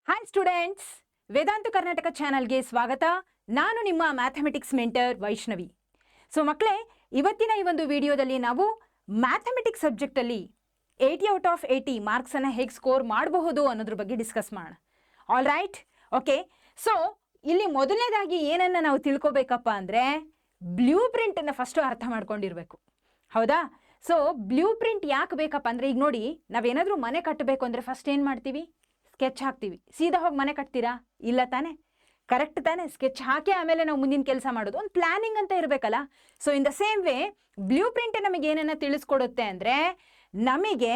Hi students, ವೇದಾಂತ ಕರ್ನಾಟಕ ಚಾನಲ್ಗೆ ಸ್ವಾಗತ. ನಾನು ನಿಮ್ಮ ಮ್ಯಾಥಮೆಟಿಕ್ಸ್ ಮೆಂಟರ್ ವೈಷ್ಣವಿ. ಸೊ ಮಕ್ಕಳೇ, ಇವತ್ತಿನ ಈ ಒಂದು ವಿಡಿಯೋದಲ್ಲಿ ನಾವು ಮ್ಯಾಥಮೆಟಿಕ್ಸ್ ಸಬ್ಜೆಕ್ಟಲ್ಲಿ 80 ಔಟ್ ಆಫ್ 80 ಮಾರ್ಕ್ಸನ್ನು ಹೇಗೆ ಸ್ಕೋರ್ ಮಾಡಬಹುದು ಅನ್ನೋದ್ರ ಬಗ್ಗೆ ಡಿಸ್ಕಸ್ ಮಾಡೋಣ. All right, okay. ಸೊ ಇಲ್ಲಿ ಮೊದಲನೇದಾಗಿ ಏನನ್ನು ನಾವು ತಿಳ್ಕೊಬೇಕಪ್ಪ ಅಂದರೆ ಬ್ಲೂ ಪ್ರಿಂಟನ್ನು ಫಸ್ಟು ಅರ್ಥ ಮಾಡ್ಕೊಂಡಿರಬೇಕು. ಹೌದಾ? ಸೊ ಬ್ಲೂ ಪ್ರಿಂಟ್ ಯಾಕೆ ಬೇಕಪ್ಪ ಅಂದರೆ, ಈಗ ನೋಡಿ, ನಾವೇನಾದರೂ ಮನೆ ಕಟ್ಟಬೇಕು ಅಂದರೆ ಫಸ್ಟ್ ಏನು ಮಾಡ್ತೀವಿ? ಸ್ಕೆಚ್ ಹಾಕ್ತೀವಿ. ಸೀದಾ ಹೋಗಿ ಮನೆ ಕಟ್ತೀರಾ? ಇಲ್ಲ ತಾನೆ? ಕರೆಕ್ಟ್ ತಾನೆ? ಸ್ಕೆಚ್ ಹಾಕಿ ಆಮೇಲೆ ನಾವು ಮುಂದಿನ ಕೆಲಸ ಮಾಡೋದು. ಒಂದು ಪ್ಲಾನಿಂಗ್ ಅಂತ ಇರಬೇಕಲ್ಲ. So in the same way blue print ನಮಗೆ ಏನನ್ನ ತಿಳಿಸ್ಕೊಡುತ್ತೆ ಅಂದರೆ, ನಮಗೆ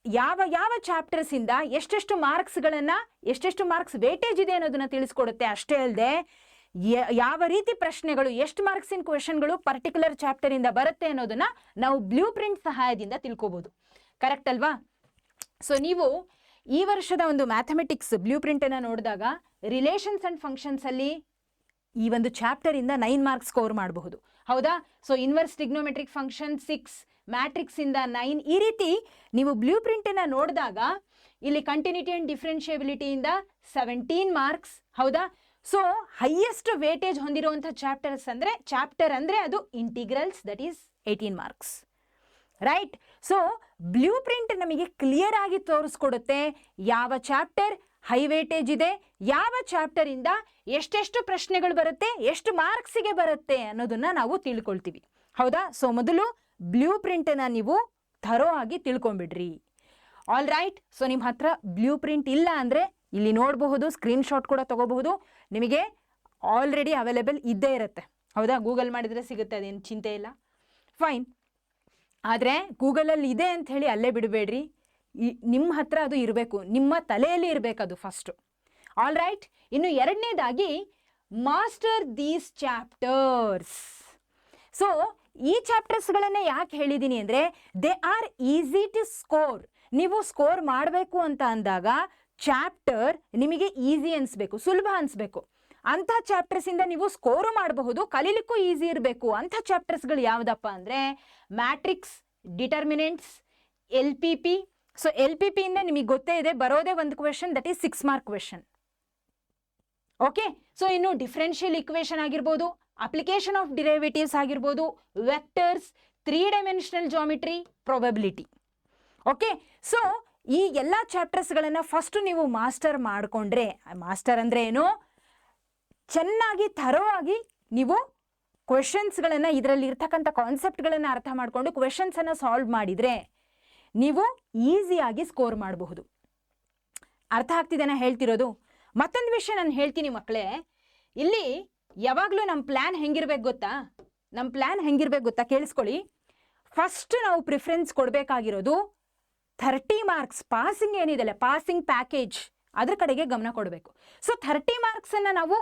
ಯಾವ ಯಾವ ಚಾಪ್ಟರ್ಸಿಂದ ಎಷ್ಟೆಷ್ಟು ಮಾರ್ಕ್ಸ್ಗಳನ್ನು, ಎಷ್ಟೆಷ್ಟು ಮಾರ್ಕ್ಸ್ ವೇಟೇಜ್ ಇದೆ ಅನ್ನೋದನ್ನ ತಿಳಿಸ್ಕೊಡುತ್ತೆ. ಅಷ್ಟೇ ಅಲ್ಲದೆ ಯಾವ ರೀತಿ ಪ್ರಶ್ನೆಗಳು, ಎಷ್ಟು ಮಾರ್ಕ್ಸಿನ ಕ್ವೆಶನ್ಗಳು ಪರ್ಟಿಕ್ಯುಲರ್ ಚಾಪ್ಟರಿಂದ ಬರುತ್ತೆ ಅನ್ನೋದನ್ನ ನಾವು ಬ್ಲೂ ಪ್ರಿಂಟ್ ಸಹಾಯದಿಂದ ತಿಳ್ಕೊಬೋದು. ಕರೆಕ್ಟ್ ಅಲ್ವಾ? ಸೊ ನೀವು ಈ ವರ್ಷದ ಒಂದು ಮ್ಯಾಥಮೆಟಿಕ್ಸ್ ಬ್ಲೂ ಪ್ರಿಂಟನ್ನು ನೋಡಿದಾಗ ರಿಲೇಷನ್ಸ್ ಆ್ಯಂಡ್ ಫಂಕ್ಷನ್ಸಲ್ಲಿ ಈ ಒಂದು ಚಾಪ್ಟರಿಂದ 9 ಮಾರ್ಕ್ಸ್ ಸ್ಕೋರ್ ಮಾಡಬಹುದು. ಹೌದಾ? ಸೊ ಇನ್ವರ್ಸ್ ಟ್ರಿಗ್ನೋಮೆಟ್ರಿಕ್ ಫಂಕ್ಷನ್ 6, ಮ್ಯಾಟ್ರಿಕ್ಸಿಂದ 9, ಈ ರೀತಿ ನೀವು ಬ್ಲೂ ಪ್ರಿಂಟನ್ನು ನೋಡಿದಾಗ ಇಲ್ಲಿ ಕಂಟಿನ್ಯೂಟಿ ಆ್ಯಂಡ್ ಡಿಫ್ರೆನ್ಷಿಯಬಿಲಿಟಿಯಿಂದ 17 ಮಾರ್ಕ್ಸ್. ಹೌದಾ? ಸೊ ಹೈಯೆಸ್ಟ್ ವೇಟೇಜ್ ಹೊಂದಿರುವಂಥ ಚಾಪ್ಟರ್ ಅಂದರೆ ಅದು integrals, that is 18 marks. Right? So blue print ನಮಗೆ ಕ್ಲಿಯರ್ ಆಗಿ ತೋರಿಸ್ಕೊಡುತ್ತೆ ಯಾವ ಚಾಪ್ಟರ್ ಹೈ ವೇಟೇಜ್ ಇದೆ, ಯಾವ ಚಾಪ್ಟರಿಂದ ಎಷ್ಟೆಷ್ಟು ಪ್ರಶ್ನೆಗಳು ಬರುತ್ತೆ, ಎಷ್ಟು ಮಾರ್ಕ್ಸಿಗೆ ಬರುತ್ತೆ ಅನ್ನೋದನ್ನ ನಾವು ತಿಳ್ಕೊಳ್ತೀವಿ. ಹೌದಾ? ಸೊ ಮೊದಲು ಬ್ಲೂ ಪ್ರಿಂಟನ್ನು ನೀವು ಥರೋ ಆಗಿ ತಿಳ್ಕೊಂಬಿಡ್ರಿ. All right. ಸೊ ನಿಮ್ಮ ಹತ್ರ ಬ್ಲೂ ಪ್ರಿಂಟ್ ಇಲ್ಲ ಅಂದರೆ ಇಲ್ಲಿ ನೋಡಬಹುದು, ಸ್ಕ್ರೀನ್ಶಾಟ್ ಕೂಡ ತಗೋಬಹುದು. ನಿಮಗೆ ಆಲ್ರೆಡಿ ಅವೈಲೇಬಲ್ ಇದ್ದೇ ಇರುತ್ತೆ. ಹೌದಾ? ಗೂಗಲ್ ಮಾಡಿದರೆ ಸಿಗುತ್ತೆ, ಅದೇನು ಚಿಂತೆ ಇಲ್ಲ. ಫೈನ್. ಆದರೆ ಗೂಗಲಲ್ಲಿ ಇದೆ ಅಂತ ಹೇಳಿ ಅಲ್ಲೇ ಬಿಡಬೇಡ್ರಿ. ನಿಮ್ಮ ಹತ್ರ ಅದು ಇರಬೇಕು, ನಿಮ್ಮ ತಲೆಯಲ್ಲಿ ಇರಬೇಕು ಅದು ಫಸ್ಟು. All right. ಇನ್ನು ಎರಡನೇದಾಗಿ ಮಾಸ್ಟರ್ ದೀಸ್ ಚಾಪ್ಟರ್ಸ್. ಸೊ ಈ ಚಾಪ್ಟರ್ಸ್ಗಳನ್ನೇ ಯಾಕೆ ಹೇಳಿದ್ದೀನಿ ಅಂದರೆ, they are easy to score. ನೀವು ಸ್ಕೋರ್ ಮಾಡಬೇಕು ಅಂತ ಅಂದಾಗ ಚಾಪ್ಟರ್ ನಿಮಗೆ ಈಸಿ ಅನಿಸ್ಬೇಕು, ಸುಲಭ ಅನಿಸ್ಬೇಕು. ಅಂಥ ಚಾಪ್ಟರ್ಸಿಂದ ನೀವು ಸ್ಕೋರು ಮಾಡಬಹುದು, ಕಲೀಲಿಕ್ಕೂ ಈಸಿ ಇರಬೇಕು. ಅಂಥ ಚಾಪ್ಟರ್ಸ್ಗಳು ಯಾವುದಪ್ಪ ಅಂದರೆ matrix, determinants, LPP. So LPP ಇಂದ ನಿಮಗೆ ಗೊತ್ತೇ ಇದೆ, ಬರೋದೇ ಒಂದು question, that is 6 mark question. Okay. So ಇನ್ನು ಡಿಫ್ರೆನ್ಷಿಯಲ್ ಇಕ್ವೇಷನ್ ಆಗಿರ್ಬೋದು, ಅಪ್ಲಿಕೇಶನ್ ಆಫ್ ಡಿರೈವೇಟಿವ್ಸ್ ಆಗಿರ್ಬೋದು, vectors, 3 dimensional geometry, probability. Okay. So ಈ ಎಲ್ಲ ಚಾಪ್ಟರ್ಸ್ಗಳನ್ನು ಫಸ್ಟು ನೀವು ಮಾಸ್ಟರ್ ಮಾಡಿಕೊಂಡ್ರೆ, ಮಾಸ್ಟರ್ ಅಂದರೆ ಏನು, ಚೆನ್ನಾಗಿ ಥರೋ ಆಗಿ ನೀವು ಕ್ವೆಶನ್ಸ್ಗಳನ್ನು, ಇದರಲ್ಲಿ ಇರ್ತಕ್ಕಂಥ ಕಾನ್ಸೆಪ್ಟ್ಗಳನ್ನು ಅರ್ಥ ಮಾಡಿಕೊಂಡು ಕ್ವೆಶನ್ಸನ್ನು ಸಾಲ್ವ್ ಮಾಡಿದರೆ ನೀವು ಈಸಿಯಾಗಿ ಸ್ಕೋರ್ ಮಾಡಬಹುದು. ಅರ್ಥ ಆಗ್ತಿದೆನಾ ಹೇಳ್ತಿರೋದು? ಮತ್ತೊಂದು ವಿಷಯ ನಾನು ಹೇಳ್ತೀನಿ ಮಕ್ಕಳೇ, ಇಲ್ಲಿ ಯಾವಾಗಲೂ ನಮ್ಮ ಪ್ಲ್ಯಾನ್ ಹೆಂಗಿರ್ಬೇಕು ಗೊತ್ತಾ? ಕೇಳಿಸ್ಕೊಳ್ಳಿ. ಫಸ್ಟ್ ನಾವು ಪ್ರಿಫರೆನ್ಸ್ ಕೊಡಬೇಕಾಗಿರೋದು 30 ಮಾರ್ಕ್ಸ್ ಪಾಸಿಂಗ್ ಏನಿದೆಲ್ಲ, ಪಾಸಿಂಗ್ ಪ್ಯಾಕೇಜ್, ಅದ್ರ ಕಡೆಗೆ ಗಮನ ಕೊಡಬೇಕು. ಸೊ 30 ಮಾರ್ಕ್ಸನ್ನು ನಾವು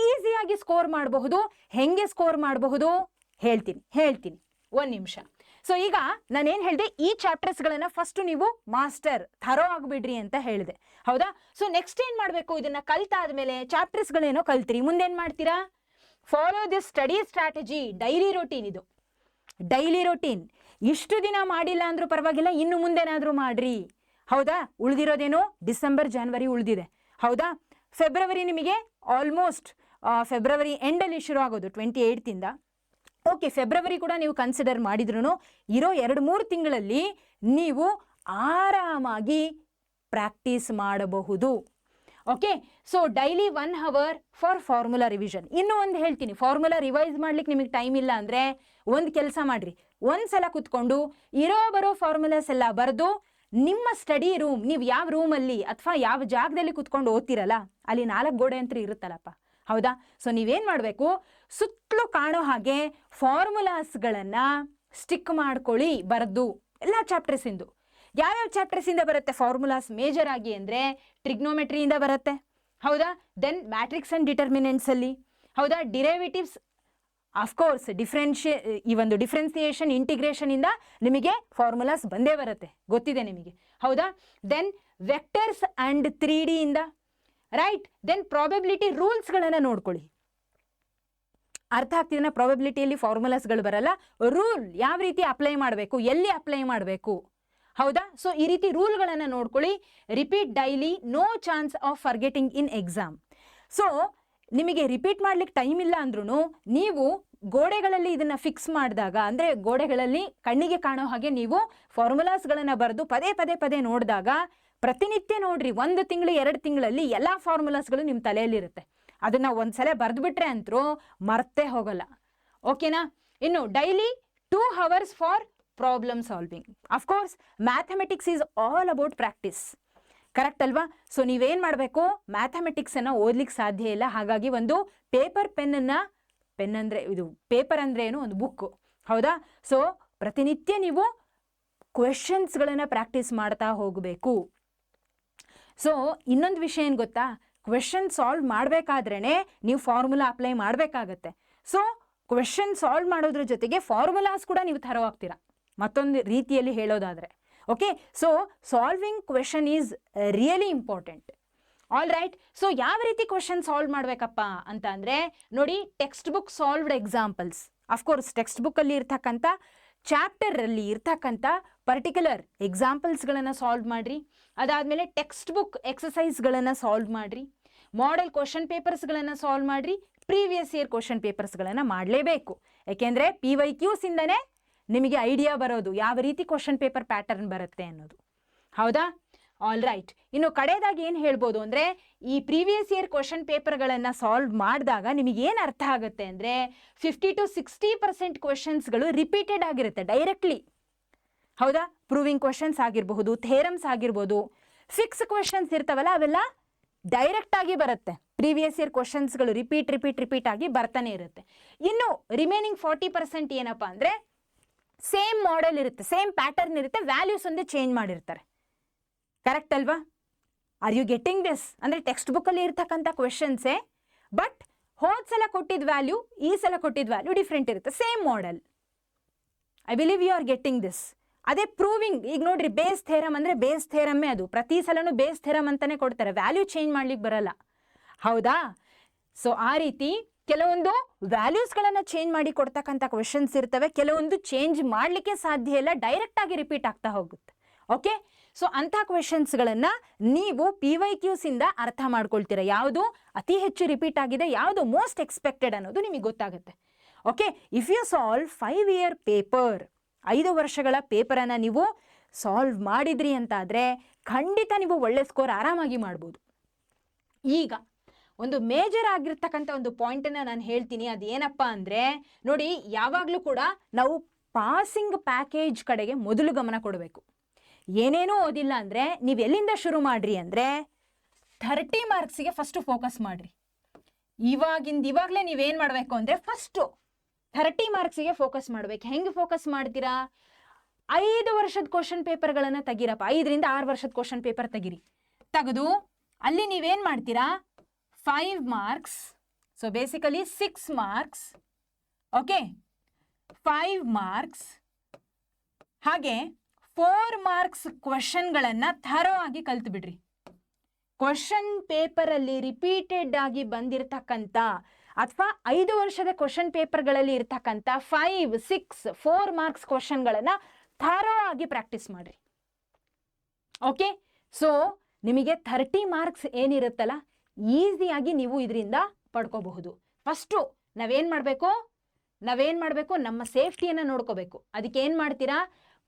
ಈಸಿಯಾಗಿ ಸ್ಕೋರ್ ಮಾಡಬಹುದು. ಹೆಂಗೆ ಸ್ಕೋರ್ ಮಾಡಬಹುದು ಹೇಳ್ತೀನಿ, ಒಂದು ನಿಮಿಷ. ಸೊ ಈಗ ನಾನೇನು ಹೇಳಿದೆ, ಈ ಚಾಪ್ಟರ್ಸ್ಗಳನ್ನು ಫಸ್ಟು ನೀವು ಮಾಸ್ಟರ್ ಥರೋ ಆಗಿಬಿಡ್ರಿ ಅಂತ ಹೇಳಿದೆ. ಹೌದಾ? ಸೊ ನೆಕ್ಸ್ಟ್ ಏನು ಮಾಡಬೇಕು, ಇದನ್ನು ಕಲ್ತಾದ್ಮೇಲೆ ಚಾಪ್ಟರ್ಸ್ಗಳೇನೋ ಕಲ್ತಿರಿ, ಮುಂದೇನು ಮಾಡ್ತೀರಾ? Follow this study strategy. Daily routine ಇದು, ಡೈಲಿ ರೂಟೀನ್. ಇಷ್ಟು ದಿನ ಮಾಡಿಲ್ಲ ಅಂದ್ರೂ ಪರವಾಗಿಲ್ಲ, ಇನ್ನು ಮುಂದೇನಾದರೂ ಮಾಡ್ರಿ. ಹೌದಾ? ಉಳಿದಿರೋದೇನೋ ಡಿಸೆಂಬರ್, ಜಾನ್ವರಿ ಉಳಿದಿದೆ. ಹೌದಾ? ಫೆಬ್ರವರಿ ನಿಮಗೆ ಆಲ್ಮೋಸ್ಟ್ ಫೆಬ್ರವರಿ ಎಂಡಲ್ಲಿ ಶುರು ಆಗೋದು, 28th. ಓಕೆ, ಫೆಬ್ರವರಿ ಕೂಡ ನೀವು ಕನ್ಸಿಡರ್ ಮಾಡಿದ್ರೂ ಇರೋ 2-3 ತಿಂಗಳಲ್ಲಿ ನೀವು ಆರಾಮಾಗಿ ಪ್ರಾಕ್ಟೀಸ್ ಮಾಡಬಹುದು. Okay. So daily 1 hour for formula revision. ಇನ್ನೂ ಒಂದು ಹೇಳ್ತೀನಿ, ಫಾರ್ಮುಲಾ ರಿವೈಸ್ ಮಾಡ್ಲಿಕ್ಕೆ ನಿಮಗೆ ಟೈಮ್ ಇಲ್ಲ ಅಂದರೆ ಒಂದು ಕೆಲಸ ಮಾಡಿರಿ, ಒಂದು ಸಲ ಕೂತ್ಕೊಂಡು ಬರೋ ಫಾರ್ಮುಲಾಸ್ ಎಲ್ಲ ಬರೆದು ನಿಮ್ಮ ಸ್ಟಡಿ ರೂಮ್, ನೀವು ಯಾವ ರೂಮಲ್ಲಿ ಅಥವಾ ಯಾವ ಜಾಗದಲ್ಲಿ ಕೂತ್ಕೊಂಡು ಓದ್ತಿರಲ್ಲ, ಅಲ್ಲಿ 4 ಗೋಡೆ ಅಂತ ಇರುತ್ತಲ್ಲಪ್ಪ. ಹೌದಾ? ಸೊ ನೀವೇನು ಮಾಡಬೇಕು, ಸುತ್ತಲೂ ಕಾಣೋ ಹಾಗೆ ಫಾರ್ಮುಲಾಸ್ಗಳನ್ನು ಸ್ಟಿಕ್ ಮಾಡ್ಕೊಳ್ಳಿ ಬರೆದು. ಎಲ್ಲ ಚಾಪ್ಟರ್ಸಿಂದು, ಯಾವ್ಯಾವ ಚಾಪ್ಟರ್ಸಿಂದ ಬರುತ್ತೆ ಫಾರ್ಮುಲಾಸ್ ಮೇಜರ್ ಆಗಿ ಅಂದರೆ ಟ್ರಿಗ್ನೋಮೆಟ್ರಿಯಿಂದ ಬರುತ್ತೆ. ಹೌದಾ? ದೆನ್ ಮ್ಯಾಟ್ರಿಕ್ಸ್ ಆ್ಯಂಡ್ ಡಿಟರ್ಮಿನೆಂಟ್ಸಲ್ಲಿ. ಹೌದಾ? ಡಿರೈವೇಟಿವ್ಸ್, ಅಫ್ಕೋರ್ಸ್ ಈ ಒಂದು ಡಿಫ್ರೆನ್ಸಿಯೇಷನ್, ಇಂಟಿಗ್ರೇಷನಿಂದ ನಿಮಗೆ ಫಾರ್ಮುಲಾಸ್ ಬಂದೇ ಬರುತ್ತೆ, ಗೊತ್ತಿದೆ ನಿಮಗೆ. ಹೌದಾ? ದೆನ್ ವೆಕ್ಟರ್ಸ್ ಆ್ಯಂಡ್ 3D ಇಂದ. ರೈಟ್? ದೆನ್ ಪ್ರಾಬಬಿಲಿಟಿ ರೂಲ್ಸ್ಗಳನ್ನು ನೋಡ್ಕೊಳ್ಳಿ. ಅರ್ಥ ಆಗ್ತಿದೆನಾ? ಪ್ರಾಬಬಿಲಿಟಿಯಲ್ಲಿ ಫಾರ್ಮುಲಾಸ್ಗಳು ಬರಲ್ಲ, ರೂಲ್ ಯಾವ ರೀತಿ ಅಪ್ಲೈ ಮಾಡಬೇಕು, ಎಲ್ಲಿ ಅಪ್ಲೈ ಮಾಡಬೇಕು, ಹೌದಾ? ಸೊ ಈ ರೀತಿ ರೂಲ್ಗಳನ್ನು ನೋಡ್ಕೊಳ್ಳಿ. Repeat daily, no chance of forgetting in exam. So ನಿಮಗೆ ರಿಪೀಟ್ ಮಾಡ್ಲಿಕ್ಕೆ ಟೈಮ್ ಇಲ್ಲ ಅಂದ್ರೂ ನೀವು ಗೋಡೆಗಳಲ್ಲಿ ಇದನ್ನ ಫಿಕ್ಸ್ ಮಾಡಿದಾಗ, ಅಂದರೆ ಗೋಡೆಗಳಲ್ಲಿ ಕಣ್ಣಿಗೆ ಕಾಣೋ ಹಾಗೆ ನೀವು ಫಾರ್ಮುಲಾಸ್ಗಳನ್ನು ಬರೆದು ಪದೇ ಪದೇ ಪದೇ ನೋಡಿದಾಗ, ಪ್ರತಿನಿತ್ಯ ನೋಡ್ರಿ, 1 ತಿಂಗಳು 2 ತಿಂಗಳಲ್ಲಿ ಎಲ್ಲ ಫಾರ್ಮುಲಾಸ್ಗಳು ನಿಮ್ಮ ತಲೆಯಲ್ಲಿರುತ್ತೆ. ಅದನ್ನು ಒಂದ್ಸಲ ಬರೆದ್ಬಿಟ್ರೆ ಅಂತರೂ ಮರ್ತೇ ಹೋಗಲ್ಲ. ಓಕೆನಾ? ಇನ್ನು daily 2 hours for problem solving. Of course mathematics is all about practice. Correct ಅಲ್ವಾ? ಸೊ ನೀವೇನು ಮಾಡಬೇಕು, ಮ್ಯಾಥಮೆಟಿಕ್ಸನ್ನು ಓದ್ಲಿಕ್ಕೆ ಸಾಧ್ಯ ಇಲ್ಲ, ಹಾಗಾಗಿ ಒಂದು ಪೇಪರ್ ಪೆನ್ನನ್ನು, ಪೆನ್ ಅಂದರೆ ಇದು ಪೇಪರ್ ಅಂದರೆ ಏನು, ಒಂದು ಬುಕ್ಕು, ಹೌದಾ? ಸೊ ಪ್ರತಿನಿತ್ಯ ನೀವು ಕ್ವೆಶನ್ಸ್ಗಳನ್ನು ಪ್ರಾಕ್ಟೀಸ್ ಮಾಡ್ತಾ ಹೋಗಬೇಕು. ಸೊ ಇನ್ನೊಂದು ವಿಷಯ ಏನು ಗೊತ್ತಾ, ಕ್ವೆಶನ್ ಸಾಲ್ವ್ ಮಾಡಬೇಕಾದ್ರೇ ನೀವು ಫಾರ್ಮುಲಾ ಅಪ್ಲೈ ಮಾಡಬೇಕಾಗತ್ತೆ. ಸೊ ಕ್ವೆಶನ್ ಸಾಲ್ವ್ ಮಾಡೋದ್ರ ಜೊತೆಗೆ ಫಾರ್ಮುಲಾಸ್ ಕೂಡ ನೀವು ಥರೋ ಆಗ್ತೀರಾ, ಮತ್ತೊಂದು ರೀತಿಯಲ್ಲಿ ಹೇಳೋದಾದರೆ. Okay, so solving question is really important. All right. So ಯಾವ ರೀತಿ ಕ್ವೆಶನ್ ಸಾಲ್ವ್ ಮಾಡಬೇಕಪ್ಪ ಅಂತ ಅಂದರೆ ನೋಡಿ, text book solved examples. Of course text ಬುಕ್ಕಲ್ಲಿ ಇರ್ತಕ್ಕಂಥ ಚಾಪ್ಟರಲ್ಲಿ ಇರ್ತಕ್ಕಂಥ ಪರ್ಟಿಕ್ಯುಲರ್ ಎಕ್ಸಾಂಪಲ್ಸ್ಗಳನ್ನು ಸಾಲ್ವ್ ಮಾಡಿರಿ. ಅದಾದಮೇಲೆ ಟೆಕ್ಸ್ಟ್ ಬುಕ್ ಎಕ್ಸಸೈಸ್ಗಳನ್ನು ಸಾಲ್ವ್ ಮಾಡಿರಿ. ಮಾಡೆಲ್ ಕ್ವಶನ್ ಪೇಪರ್ಸ್ಗಳನ್ನು ಸಾಲ್ವ್ ಮಾಡಿರಿ. ಪ್ರೀವಿಯಸ್ ಇಯರ್ ಕ್ವಶನ್ ಪೇಪರ್ಸ್ಗಳನ್ನು ಮಾಡಲೇಬೇಕು. ಯಾಕೆಂದರೆ PYQs ನಿಮಗೆ ಐಡಿಯಾ ಬರೋದು ಯಾವ ರೀತಿ ಕ್ವಶನ್ ಪೇಪರ್ ಪ್ಯಾಟರ್ನ್ ಬರುತ್ತೆ ಅನ್ನೋದು. ಹೌದಾ? All right. ಇನ್ನು ಕಡೆಯದಾಗಿ ಏನು ಹೇಳ್ಬೋದು ಅಂದರೆ, ಈ ಪ್ರೀವಿಯಸ್ ಇಯರ್ ಕ್ವಶನ್ ಪೇಪರ್ಗಳನ್ನು ಸಾಲ್ವ್ ಮಾಡಿದಾಗ ನಿಮಗೆ ಏನು ಅರ್ಥ ಆಗುತ್ತೆ ಅಂದರೆ, 50 to 60% ಕ್ವೆಶನ್ಸ್ಗಳು ರಿಪೀಟೆಡ್ ಆಗಿರುತ್ತೆ ಡೈರೆಕ್ಟ್ಲಿ. ಹೌದಾ? ಪ್ರೂವಿಂಗ್ ಕ್ವೆಶನ್ಸ್ ಆಗಿರಬಹುದು, ಥೇರಮ್ಸ್ ಆಗಿರ್ಬೋದು, ಫಿಕ್ಸ್ ಕ್ವೆಶನ್ಸ್ ಇರ್ತಾವಲ್ಲ, ಅವೆಲ್ಲ ಡೈರೆಕ್ಟ್ ಆಗಿ ಬರುತ್ತೆ. ಪ್ರೀವಿಯಸ್ ಇಯರ್ ಕ್ವೆಶನ್ಸ್ಗಳು ರಿಪೀಟ್ ಆಗಿ ಬರ್ತಾನೆ ಇರುತ್ತೆ. ಇನ್ನು ರಿಮೈನಿಂಗ್ 40% ಏನಪ್ಪ ಅಂದರೆ, ಸೇಮ್ ಮಾಡೆಲ್ ಇರುತ್ತೆ, ಸೇಮ್ ಪ್ಯಾಟರ್ನ್ ಇರುತ್ತೆ, ವ್ಯಾಲ್ಯೂಸ್ ಒಂದೇ ಚೇಂಜ್ ಮಾಡಿರ್ತಾರೆ. ಕರೆಕ್ಟ್ ಅಲ್ವಾ? Are you getting this? ಅಂದರೆ ಟೆಕ್ಸ್ಟ್ ಬುಕ್ಕಲ್ಲಿ ಇರ್ತಕ್ಕಂಥ ಕ್ವೆಶನ್ಸೇ, ಬಟ್ ಹೋದ ಸಲ ಕೊಟ್ಟಿದ್ದ ವ್ಯಾಲ್ಯೂ ಈ ಸಲ ಕೊಟ್ಟಿದ್ದ ವ್ಯಾಲ್ಯೂ ಡಿಫ್ರೆಂಟ್ ಇರುತ್ತೆ, same model. I believe you are getting this. ಅದೇ ಪ್ರೂವಿಂಗ್, ಈಗ ನೋಡ್ರಿ, ಬೇಸ್ ಥೇರಮ್ ಅಂದರೆ ಬೇಸ್ ಥೇರಮ್ಮೇ, ಅದು ಪ್ರತಿ ಸಲನೂ ಬೇಸ್ ಥೇರಮ್ ಅಂತಾನೆ ಕೊಡ್ತಾರೆ, ವ್ಯಾಲ್ಯೂ ಚೇಂಜ್ ಮಾಡ್ಲಿಕ್ಕೆ ಬರಲ್ಲ. ಹೌದಾ? ಸೊ ಆ ರೀತಿ ಕೆಲವೊಂದು ವ್ಯಾಲ್ಯೂಸ್ಗಳನ್ನು ಚೇಂಜ್ ಮಾಡಿ ಕೊಡ್ತಕ್ಕಂಥ ಕ್ವೆಶನ್ಸ್ ಇರ್ತವೆ, ಕೆಲವೊಂದು ಚೇಂಜ್ ಮಾಡಲಿಕ್ಕೆ ಸಾಧ್ಯ ಇಲ್ಲ, ಡೈರೆಕ್ಟ್ ಆಗಿ ರಿಪೀಟ್ ಆಗ್ತಾ ಹೋಗುತ್ತೆ. ಓಕೆ, ಸೊ ಅಂಥ ಕ್ವೆಶನ್ಸ್ಗಳನ್ನು ನೀವು PYQs ಇಂದ ಅರ್ಥ ಮಾಡ್ಕೊಳ್ತೀರ, ಯಾವುದು ಅತಿ ಹೆಚ್ಚು ರಿಪೀಟ್ ಆಗಿದೆ, ಯಾವುದು ಮೋಸ್ಟ್ ಎಕ್ಸ್ಪೆಕ್ಟೆಡ್ ಅನ್ನೋದು ನಿಮಗೆ ಗೊತ್ತಾಗುತ್ತೆ. Okay, if you solve 5 year paper, 5 ವರ್ಷಗಳ ಪೇಪರನ್ನು ನೀವು ಸಾಲ್ವ್ ಮಾಡಿದ್ರಿ ಅಂತಾದರೆ ಖಂಡಿತ ನೀವು ಒಳ್ಳೆ ಸ್ಕೋರ್ ಆರಾಮಾಗಿ ಮಾಡ್ಬೋದು. ಈಗ ಒಂದು ಮೇಜರ್ ಆಗಿರ್ತಕ್ಕಂಥ ಒಂದು ಪಾಯಿಂಟನ್ನು ನಾನು ಹೇಳ್ತೀನಿ, ಅದೇನಪ್ಪ ಅಂದರೆ ನೋಡಿ, ಯಾವಾಗಲೂ ಕೂಡ ನಾವು ಪಾಸಿಂಗ್ ಪ್ಯಾಕೇಜ್ ಕಡೆಗೆ ಮೊದಲು ಗಮನ ಕೊಡಬೇಕು. ಏನೇನೂ ಓದಿಲ್ಲ ಅಂದರೆ ನೀವು ಎಲ್ಲಿಂದ ಶುರು ಮಾಡಿರಿ ಅಂದರೆ 30 ಮಾರ್ಕ್ಸಿಗೆ ಫಸ್ಟು ಫೋಕಸ್ ಮಾಡಿರಿ. ಇವಾಗಲೇ ನೀವೇನು ಮಾಡಬೇಕು ಅಂದರೆ ಫಸ್ಟು 30 ಮಾರ್ಕ್ಸಿಗೆ ಫೋಕಸ್ ಮಾಡಬೇಕು. ಹೆಂಗೆ ಫೋಕಸ್ ಮಾಡ್ತೀರಾ? 5 ವರ್ಷದ ಕ್ವಶನ್ ಪೇಪರ್ಗಳನ್ನು ತೆಗೀರಪ್ಪ, 5 ರಿಂದ 6 ವರ್ಷದ ಕ್ವಶನ್ ಪೇಪರ್ ತೆಗೆದು ಅಲ್ಲಿ ನೀವೇನು ಮಾಡ್ತೀರಾ, 5 marks, so basically 6 marks, okay, 5 marks, ಹಾಗೆ 4 marks ಕ್ವಶನ್ಗಳನ್ನು ಥರೋ ಆಗಿ ಕಲ್ತು ಬಿಡ್ರಿ. ಕ್ವಶನ್ ಪೇಪರಲ್ಲಿ ರಿಪೀಟೆಡ್ ಆಗಿ ಬಂದಿರತಕ್ಕಂಥ ಅಥವಾ 5 ವರ್ಷದ ಕ್ವಶನ್ ಪೇಪರ್ಗಳಲ್ಲಿ ಇರ್ತಕ್ಕಂಥ 5, 6, 4 marks ಕ್ವಶನ್ಗಳನ್ನು ಥರೋ ಆಗಿ ಪ್ರಾಕ್ಟೀಸ್ ಮಾಡಿರಿ. ಓಕೆ, ಸೊ ನಿಮಗೆ 30 marks ಏನಿರುತ್ತಲ್ಲ, ಈಸಿಯಾಗಿ ನೀವು ಇದರಿಂದ ಪಡ್ಕೋಬಹುದು. ಫಸ್ಟು ನಾವೇನು ಮಾಡಬೇಕು, ನಮ್ಮ ಸೇಫ್ಟಿಯನ್ನು ನೋಡ್ಕೋಬೇಕು. ಅದಕ್ಕೆ ಏನು ಮಾಡ್ತೀರಾ,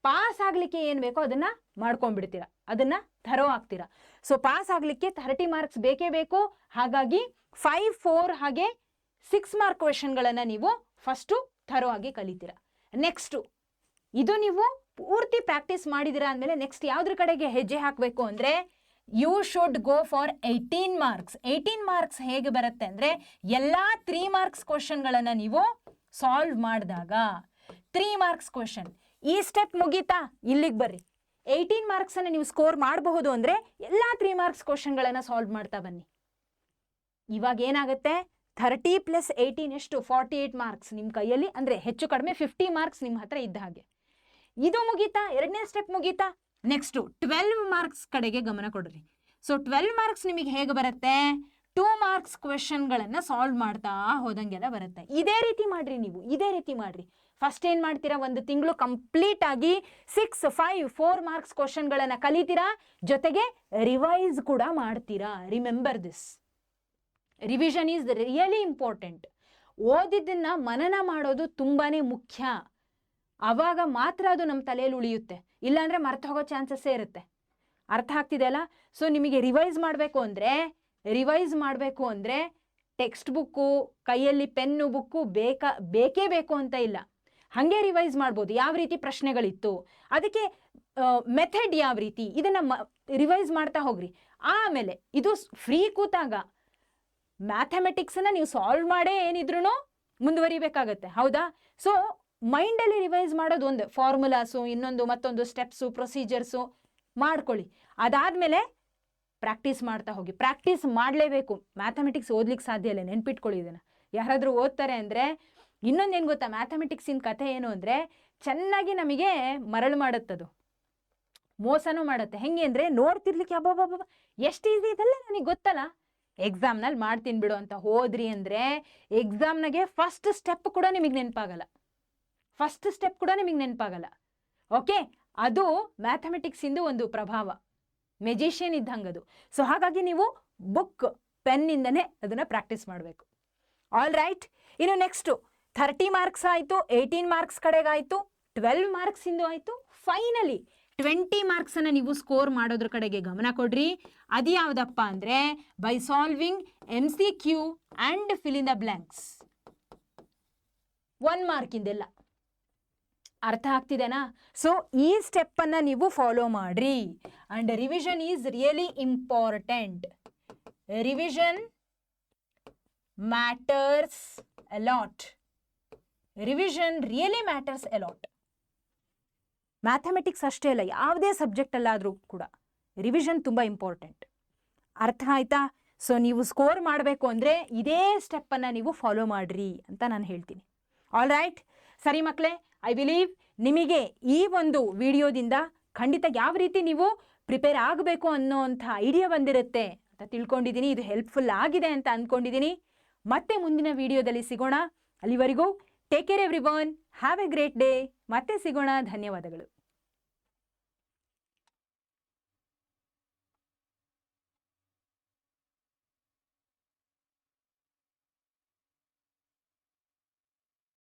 ಪಾಸ್ ಆಗಲಿಕ್ಕೆ ಏನು ಬೇಕೋ ಅದನ್ನು ಮಾಡ್ಕೊಂಡ್ಬಿಡ್ತೀರಾ, ಅದನ್ನು ಥರೋ ಆಗ್ತೀರಾ. ಸೊ ಪಾಸ್ ಆಗಲಿಕ್ಕೆ 30 marks ಬೇಕೇ ಬೇಕು. ಹಾಗಾಗಿ 5, 4 ಹಾಗೆ 6 mark ಕ್ವೆಶನ್ಗಳನ್ನು ನೀವು ಫಸ್ಟು ಥರೋ ಆಗಿ ಕಲಿತೀರಾ. ನೆಕ್ಸ್ಟು ಇದು ನೀವು ಪೂರ್ತಿ ಪ್ರಾಕ್ಟೀಸ್ ಮಾಡಿದ್ದೀರಾ ಅಂದಮೇಲೆ ನೆಕ್ಸ್ಟ್ ಯಾವುದ್ರ ಕಡೆಗೆ ಹೆಜ್ಜೆ ಹಾಕಬೇಕು ಅಂದರೆ, you should go for 18 marks. 18 marks ಹೇಗೆ ಬರುತ್ತೆ ಅಂದರೆ, ಎಲ್ಲ 3 marks ಕ್ವಶನ್ಗಳನ್ನು ನೀವು ಸಾಲ್ವ್ ಮಾಡಿದಾಗ 3 marks ಕ್ವಶನ್, ಈ ಸ್ಟೆಪ್ ಮುಗೀತಾ, ಇಲ್ಲಿಗೆ ಬರ್ರಿ. 18 marksನ್ನು ನೀವು ಸ್ಕೋರ್ ಮಾಡಬಹುದು ಅಂದರೆ ಎಲ್ಲ 3 marks ಕ್ವಶನ್ಗಳನ್ನು ಸಾಲ್ವ್ ಮಾಡ್ತಾ ಬನ್ನಿ. ಇವಾಗ ಏನಾಗುತ್ತೆ, 30 + 18 ಎಷ್ಟು, 48 marks ನಿಮ್ಮ ಕೈಯಲ್ಲಿ, ಅಂದರೆ ಹೆಚ್ಚು ಕಡಿಮೆ 50 marks ನಿಮ್ಮ ಹತ್ರ ಇದ್ದ ಹಾಗೆ. ಇದು ಮುಗೀತಾ, 2ನೇ ಸ್ಟೆಪ್ ಮುಗೀತಾ. ನೆಕ್ಸ್ಟು 12 marks ಕಡೆಗೆ ಗಮನ ಕೊಡ್ರಿ. ಸೊ 12 marks ನಿಮಗೆ ಹೇಗೆ ಬರುತ್ತೆ, 2 marks ಕ್ವೆಶನ್ಗಳನ್ನು ಸಾಲ್ವ್ ಮಾಡ್ತಾ ಹೋದಂಗೆಲ್ಲ ಬರುತ್ತೆ. ಇದೇ ರೀತಿ ಮಾಡ್ರಿ, ನೀವು ಇದೇ ರೀತಿ ಮಾಡ್ರಿ. ಫಸ್ಟ್ ಏನು ಮಾಡ್ತೀರಾ, ಒಂದು ತಿಂಗಳು ಕಂಪ್ಲೀಟ್ ಆಗಿ 6, 5, 4 ಮಾರ್ಕ್ಸ್ ಕ್ವಶನ್ಗಳನ್ನು ಕಲಿತೀರಾ, ಜೊತೆಗೆ ರಿವೈಸ್ ಕೂಡ ಮಾಡ್ತೀರಾ. Remember this, revision is really important. ಓದಿದ್ದನ್ನ ಮನನ ಮಾಡೋದು ತುಂಬಾನೇ ಮುಖ್ಯ. ಆವಾಗ ಮಾತ್ರ ಅದು ನಮ್ಮ ತಲೆಯಲ್ಲಿ ಉಳಿಯುತ್ತೆ, ಇಲ್ಲಾಂದ್ರೆ ಮರ್ತು ಹೋಗೋ ಚಾನ್ಸಸ್ಸೇ ಇರುತ್ತೆ. ಅರ್ಥ ಆಗ್ತಿದೆ ಅಲ್ಲ? ಸೊ ನಿಮಗೆ ರಿವೈಸ್ ಮಾಡಬೇಕು ಅಂದರೆ ಟೆಕ್ಸ್ಟ್ ಬುಕ್ಕು, ಕೈಯಲ್ಲಿ ಪೆನ್ನು, ಬುಕ್ಕು ಬೇಕೇ ಬೇಕು ಅಂತ ಇಲ್ಲ. ಹಾಗೆ ರಿವೈಸ್ ಮಾಡ್ಬೋದು. ಯಾವ ರೀತಿ ಪ್ರಶ್ನೆಗಳಿತ್ತು, ಅದಕ್ಕೆ ಮೆಥಡ್ ಯಾವ ರೀತಿ, ಇದನ್ನು ರಿವೈಸ್ ಮಾಡ್ತಾ ಹೋಗ್ರಿ. ಆಮೇಲೆ ಇದು ಫ್ರೀ ಕೂತಾಗ ಮ್ಯಾಥಮೆಟಿಕ್ಸನ್ನು ನೀವು ಸಾಲ್ವ್ ಮಾಡೇ ಏನಿದ್ರು ಮುಂದುವರಿಬೇಕಾಗತ್ತೆ, ಹೌದಾ? ಸೊ ಮೈಂಡಲ್ಲಿ ರಿವೈಸ್ ಮಾಡೋದು ಒಂದು, ಫಾರ್ಮುಲಾಸು, ಇನ್ನೊಂದು ಮತ್ತೊಂದು ಸ್ಟೆಪ್ಸು, ಪ್ರೊಸೀಜರ್ಸು ಮಾಡ್ಕೊಳ್ಳಿ. ಅದಾದಮೇಲೆ ಪ್ರಾಕ್ಟೀಸ್ ಮಾಡ್ತಾ ಹೋಗಿ. ಪ್ರಾಕ್ಟೀಸ್ ಮಾಡಲೇಬೇಕು. ಮ್ಯಾಥಮೆಟಿಕ್ಸ್ ಓದ್ಲಿಕ್ಕೆ ಸಾಧ್ಯ ಇಲ್ಲ, ನೆನ್ಪಿಟ್ಕೊಳ್ಳಿ ಇದನ್ನು. ಯಾರಾದರೂ ಓದ್ತಾರೆ ಅಂದರೆ, ಇನ್ನೊಂದೇನು ಗೊತ್ತಾ, ಮ್ಯಾಥಮೆಟಿಕ್ಸಿನ ಕಥೆ ಏನು ಅಂದರೆ, ಚೆನ್ನಾಗಿ ನಮಗೆ ಮರಳು ಮಾಡುತ್ತದು, ಮೋಸನೂ ಮಾಡುತ್ತೆ. ಹೆಂಗೆ ಅಂದರೆ, ನೋಡ್ತಿರ್ಲಿಕ್ಕೆ ಅಬ್ಬಬ್ಬಬ್ಬ ಎಷ್ಟು ಈಸಿ ಇದೆಲ್ಲ ನನಗೆ ಗೊತ್ತಲ್ಲ, ಎಕ್ಸಾಮ್ನಲ್ಲಿ ಮಾಡ್ತೀನಿ ಬಿಡು ಅಂತ ಹೋದ್ರಿ ಅಂದರೆ ಎಕ್ಸಾಮ್ನಾಗೆ ಫಸ್ಟ್ ಸ್ಟೆಪ್ ಕೂಡ ನಿಮಗೆ ನೆನಪಾಗಲ್ಲ. ಓಕೆ, ಅದು ಮ್ಯಾಥಮೆಟಿಕ್ಸಿಂದು ಒಂದು ಪ್ರಭಾವ, ಮೆಜಿಷಿಯನ್ ಇದ್ದಂಗೆ ಅದು. ಸೊ ಹಾಗಾಗಿ ನೀವು ಬುಕ್, ಪೆನ್ನಿಂದನೇ ಅದನ್ನು ಪ್ರಾಕ್ಟೀಸ್ ಮಾಡಬೇಕು. ಆಲ್ ರೈಟ್, ಇನ್ನು ನೆಕ್ಸ್ಟು 30 ಮಾರ್ಕ್ಸ್ ಆಯಿತು, 18 ಮಾರ್ಕ್ಸ್ ಕಡೆಗಾಯಿತು, 12 ಮಾರ್ಕ್ಸಿಂದು ಆಯಿತು. ಫೈನಲಿ 20 ಮಾರ್ಕ್ಸನ್ನು ನೀವು ಸ್ಕೋರ್ ಮಾಡೋದ್ರ ಕಡೆಗೆ ಗಮನ ಕೊಡ್ರಿ. ಅದು ಯಾವುದಪ್ಪ ಅಂದರೆ, by solving MCQ and fill in the blanks. 1 ಮಾರ್ಕಿಂದೆಲ್ಲ. ಅರ್ಥ ಆಗ್ತಿದೆನಾ? ಸೊ ಈ ಸ್ಟೆಪ್ಪನ್ನು ನೀವು ಫಾಲೋ ಮಾಡ್ರಿ. And revision is really important. Revision matters A lot. Revision really matters A lot. Mathematics ಅಷ್ಟೇ ಅಲ್ಲ, ಯಾವುದೇ ಸಬ್ಜೆಕ್ಟಲ್ಲಾದರೂ ಕೂಡ ರಿವಿಷನ್ ತುಂಬ ಇಂಪಾರ್ಟೆಂಟ್. ಅರ್ಥ ಆಯ್ತಾ? ಸೊ ನೀವು ಸ್ಕೋರ್ ಮಾಡಬೇಕು ಅಂದರೆ ಇದೇ ಸ್ಟೆಪ್ಪನ್ನು ನೀವು ಫಾಲೋ ಮಾಡಿರಿ ಅಂತ ನಾನು ಹೇಳ್ತೀನಿ. ಆಲ್ ರೈಟ್, ಸರಿ ಮಕ್ಕಳೇ, ಐ ಬಿಲೀವ್ ನಿಮಗೆ ಈ ಒಂದು ವಿಡಿಯೋದಿಂದ ಖಂಡಿತ ಯಾವ ರೀತಿ ನೀವು ಪ್ರಿಪೇರ್ ಆಗಬೇಕು ಅನ್ನೋವಂಥ ಐಡಿಯಾ ಬಂದಿರುತ್ತೆ ಅಂತ ತಿಳ್ಕೊಂಡಿದ್ದೀನಿ. ಇದು ಹೆಲ್ಪ್ಫುಲ್ ಆಗಿದೆ ಅಂತ ಅಂದ್ಕೊಂಡಿದ್ದೀನಿ. ಮತ್ತೆ ಮುಂದಿನ ವಿಡಿಯೋದಲ್ಲಿ ಸಿಗೋಣ. ಅಲ್ಲಿವರೆಗೂ take care everyone, have A great day. ಮತ್ತೆ ಸಿಗೋಣ. ಧನ್ಯವಾದಗಳು.